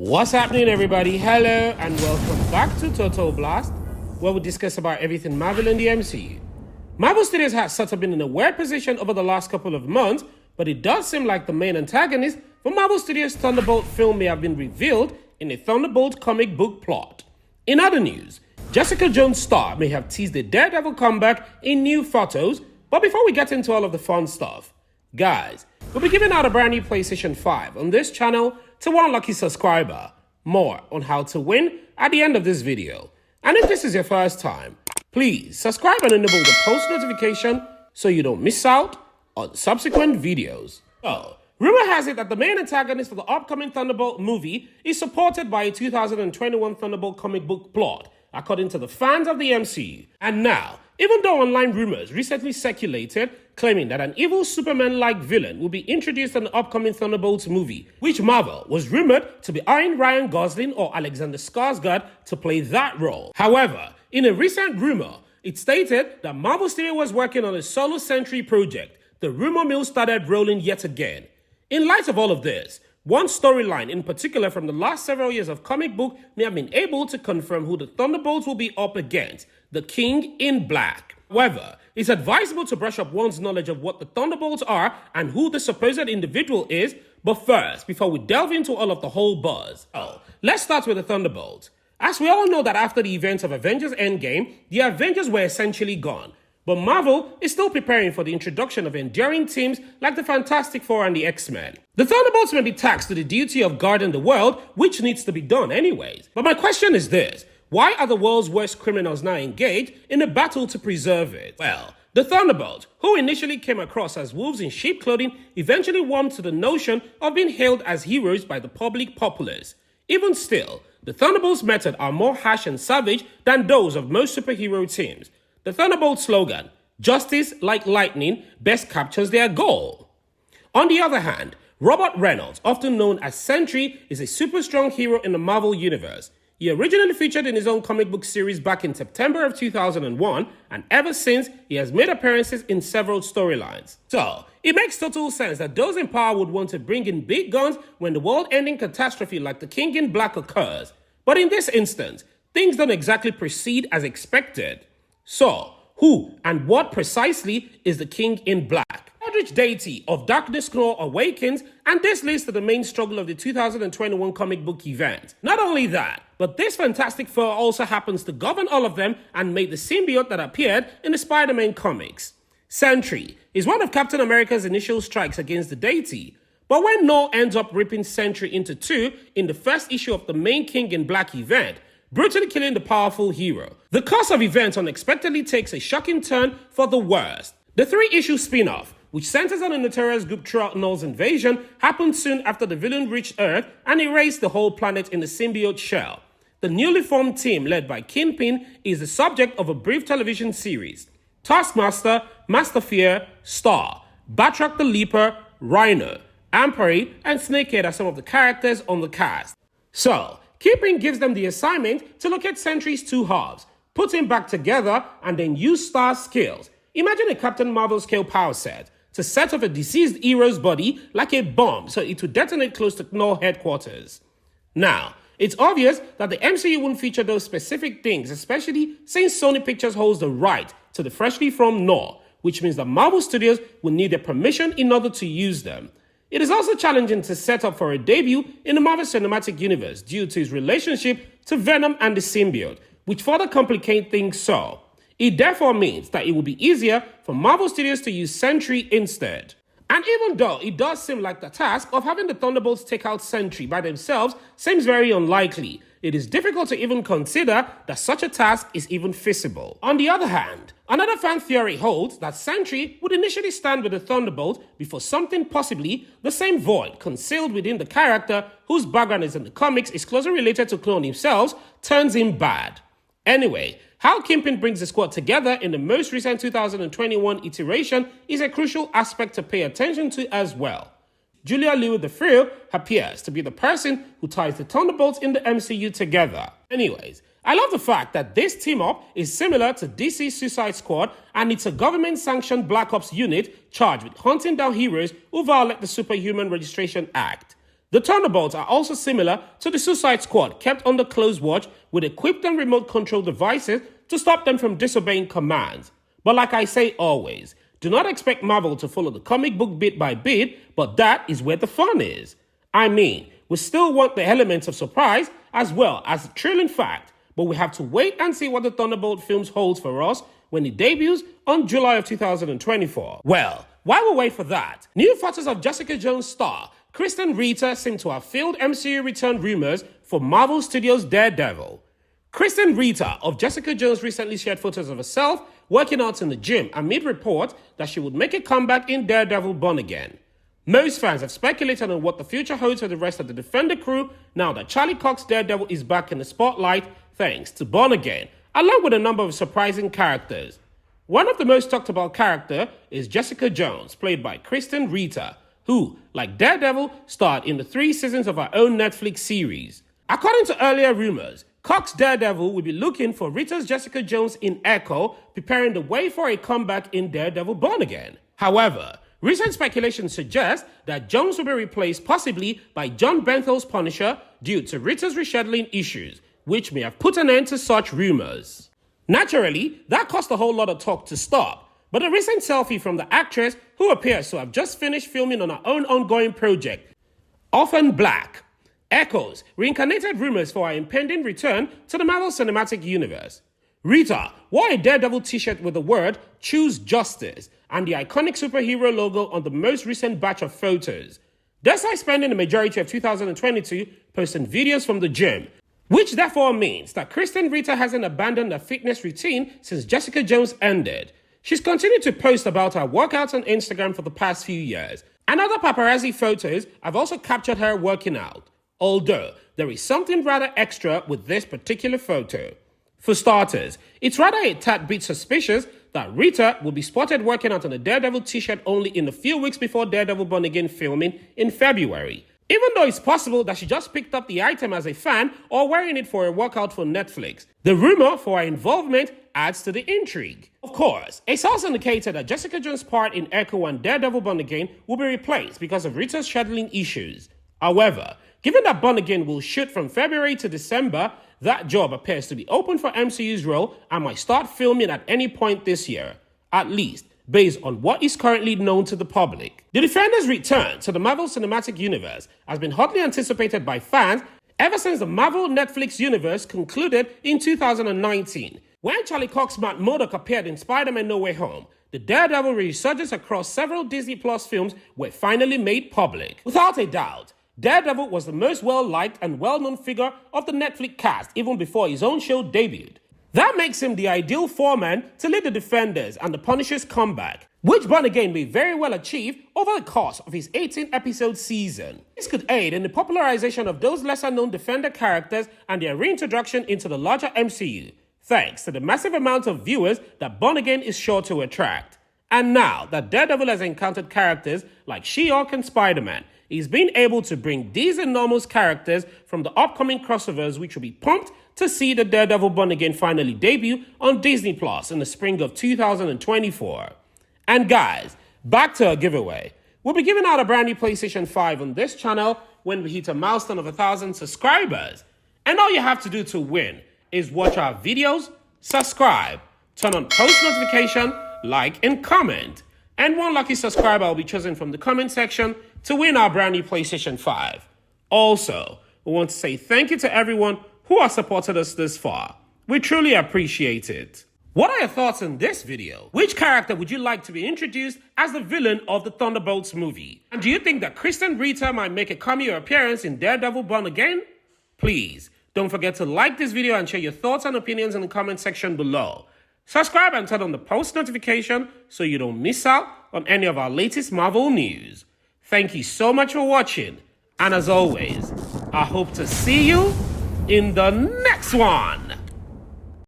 What's happening, everybody? Hello and welcome back to Total Blast, where we discuss about everything Marvel in the MCU. Marvel Studios has sort of been in a weird position over the last couple of months, but it does seem like the main antagonist for Marvel Studios' Thunderbolt film may have been revealed in a Thunderbolt comic book plot. In other news, Jessica Jones' star may have teased the Daredevil comeback in new photos, but before we get into all of the fun stuff, guys, we'll be giving out a brand new PlayStation 5 on this channel to one lucky subscriber. More on how to win at the end of this video. And if this is your first time, please subscribe and enable the post notification so you don't miss out on subsequent videos. So, rumor has it that the main antagonist for the upcoming Thunderbolt movie is supported by a 2021 Thunderbolt comic book plot, according to the fans of the MCU. And now, even though online rumors recently circulated claiming that an evil Superman-like villain will be introduced in the upcoming Thunderbolts movie, which Marvel was rumored to be eyeing Ryan Gosling or Alexander Skarsgård to play that role. However, in a recent rumor, it stated that Marvel Studios was working on a solo Sentry project. The rumor mill started rolling yet again. In light of all of this, one storyline in particular from the last several years of comic book may have been able to confirm who the Thunderbolts will be up against, the King in Black. However, it's advisable to brush up one's knowledge of what the Thunderbolts are and who the supposed individual is, but first, before we delve into all of the whole buzz, let's start with the Thunderbolts. As we all know that after the events of Avengers Endgame, the Avengers were essentially gone. But Marvel is still preparing for the introduction of enduring teams like the Fantastic Four and the X-Men. The Thunderbolts may be taxed to the duty of guarding the world, which needs to be done anyways. But my question is this: why are the world's worst criminals now engaged in a battle to preserve it? Well, the Thunderbolts, who initially came across as wolves in sheep clothing, eventually warmed to the notion of being hailed as heroes by the public populace. Even still, the Thunderbolts' methods are more harsh and savage than those of most superhero teams. The Thunderbolt slogan, "Justice like lightning," best captures their goal. On the other hand, Robert Reynolds, often known as Sentry, is a super strong hero in the Marvel Universe. He originally featured in his own comic book series back in September of 2001, and ever since, he has made appearances in several storylines. So, it makes total sense that those in power would want to bring in big guns when the world-ending catastrophe like the King in Black occurs. But in this instance, things don't exactly proceed as expected. So, who and what precisely is the King in Black? Eldritch deity of darkness Knorr awakens, and this leads to the main struggle of the 2021 comic book event. Not only that, but this Fantastic Four also happens to govern all of them and make the symbiote that appeared in the Spider-Man comics. Sentry is one of Captain America's initial strikes against the deity, but when Knorr ends up ripping Sentry into two in the first issue of the main King in Black event, brutally killing the powerful hero, the course of events unexpectedly takes a shocking turn for the worst. The three-issue spin-off, which centers on a notorious group throughout Knorr's invasion, happened soon after the villain reached Earth and erased the whole planet in the symbiote shell. The newly formed team, led by Kingpin, is the subject of a brief television series. Taskmaster, Master Fear, Star, Batroc the Leaper, Rhino, Ampere, and Snakehead are some of the characters on the cast. So, Kingpin gives them the assignment to locate Sentry's two halves, put him back together, and then use Star's skills. Imagine a Captain Marvel scale power set to set off a deceased hero's body like a bomb so it would detonate close to Knorr headquarters. Now, it's obvious that the MCU won't feature those specific things, especially since Sony Pictures holds the right to the freshly formed Knorr, which means that Marvel Studios will need their permission in order to use them. It is also challenging to set up for a debut in the Marvel Cinematic Universe due to his relationship to Venom and the symbiote, which further complicate things so. It therefore means that it will be easier for Marvel Studios to use Sentry instead. And even though it does seem like the task of having the Thunderbolts take out Sentry by themselves seems very unlikely, it is difficult to even consider that such a task is even feasible. On the other hand, another fan theory holds that Sentry would initially stand with the Thunderbolt before something, possibly the same void concealed within the character whose background is in the comics is closely related to Clone himself, turns him bad. Anyway, how Kingpin brings the squad together in the most recent 2021 iteration is a crucial aspect to pay attention to as well. Julia Louis-Dreyfus appears to be the person who ties the Thunderbolts in the MCU together. Anyways, I love the fact that this team-up is similar to DC's Suicide Squad, and it's a government-sanctioned Black Ops unit charged with hunting down heroes who violate the Superhuman Registration Act. The Thunderbolts are also similar to the Suicide Squad, kept under close watch with equipped and remote control devices to stop them from disobeying commands. But like I say always, do not expect Marvel to follow the comic book bit by bit, but that is where the fun is. I mean, we still want the elements of surprise as well as the thrilling fact, but we have to wait and see what the Thunderbolt films holds for us when it debuts on July of 2024. Well, while we wait for that, new photos of Jessica Jones star Krysten Ritter seem to have filled MCU return rumors for Marvel Studios' Daredevil. Krysten Ritter of Jessica Jones recently shared photos of herself working out in the gym amid reports that she would make a comeback in Daredevil Born Again. Most fans have speculated on what the future holds for the rest of the Defender crew now that Charlie Cox's Daredevil is back in the spotlight thanks to Born Again, along with a number of surprising characters. One of the most talked about characters is Jessica Jones, played by Krysten Ritter, who, like Daredevil, starred in the 3 seasons of her own Netflix series. According to earlier rumors, Cox's Daredevil will be looking for Ritter's Jessica Jones in Echo, preparing the way for a comeback in Daredevil Born Again. However, recent speculation suggests that Jones will be replaced possibly by John Benthill's Punisher due to Ritter's rescheduling issues, which may have put an end to such rumors. Naturally, that caused a whole lot of talk to stop, but a recent selfie from the actress, who appears to have just finished filming on her own ongoing project, Orphan Black, echoes reincarnated rumors for her impending return to the Marvel Cinematic Universe. Ritter wore a Daredevil t-shirt with the word "Choose Justice" and the iconic superhero logo on the most recent batch of photos. Despite spending the majority of 2022 posting videos from the gym, which therefore means that Krysten Ritter hasn't abandoned her fitness routine since Jessica Jones ended. She's continued to post about her workouts on Instagram for the past few years, and other paparazzi photos have also captured her working out, although there is something rather extra with this particular photo. For starters, it's rather a tad bit suspicious that Ritter will be spotted working out on a Daredevil t-shirt only in a few weeks before Daredevil Born Again filming in February, even though it's possible that she just picked up the item as a fan or wearing it for a workout for Netflix. The rumor for her involvement adds to the intrigue. Of course, a source indicated that Jessica Jones' part in Echo and Daredevil Born Again will be replaced because of Ritter's scheduling issues. However, given that Born Again will shoot from February to December, that job appears to be open for MCU's role and might start filming at any point this year, at least based on what is currently known to the public. The Defender's return to the Marvel Cinematic Universe has been hotly anticipated by fans ever since the Marvel Netflix universe concluded in 2019. When Charlie Cox's Matt Murdock appeared in Spider-Man No Way Home, the Daredevil resurgence across several Disney Plus films were finally made public. Without a doubt, Daredevil was the most well-liked and well-known figure of the Netflix cast even before his own show debuted. That makes him the ideal foreman to lead the Defenders and the Punisher's comeback, which Born Again may very well achieve over the course of his 18-episode season. This could aid in the popularization of those lesser-known Defender characters and their reintroduction into the larger MCU, thanks to the massive amount of viewers that Born Again is sure to attract. And now that Daredevil has encountered characters like She-Hulk and Spider-Man, he's been able to bring these enormous characters from the upcoming crossovers, which will be pumped to see the Daredevil Born Again finally debut on Disney Plus in the spring of 2024. And guys, back to our giveaway. We'll be giving out a brand new PlayStation 5 on this channel when we hit a milestone of 1,000 subscribers. And all you have to do to win is watch our videos, subscribe, turn on post notification, like and comment. And one lucky subscriber will be chosen from the comment section to win our brand new PlayStation 5. Also, we want to say thank you to everyone who has supported us this far. We truly appreciate it. What are your thoughts on this video? Which character would you like to be introduced as the villain of the Thunderbolts movie? And do you think that Krysten Ritter might make a cameo appearance in Daredevil Born Again? Please, don't forget to like this video and share your thoughts and opinions in the comment section below. Subscribe and turn on the post notification so you don't miss out on any of our latest Marvel news. Thank you so much for watching, and as always, I hope to see you in the next one.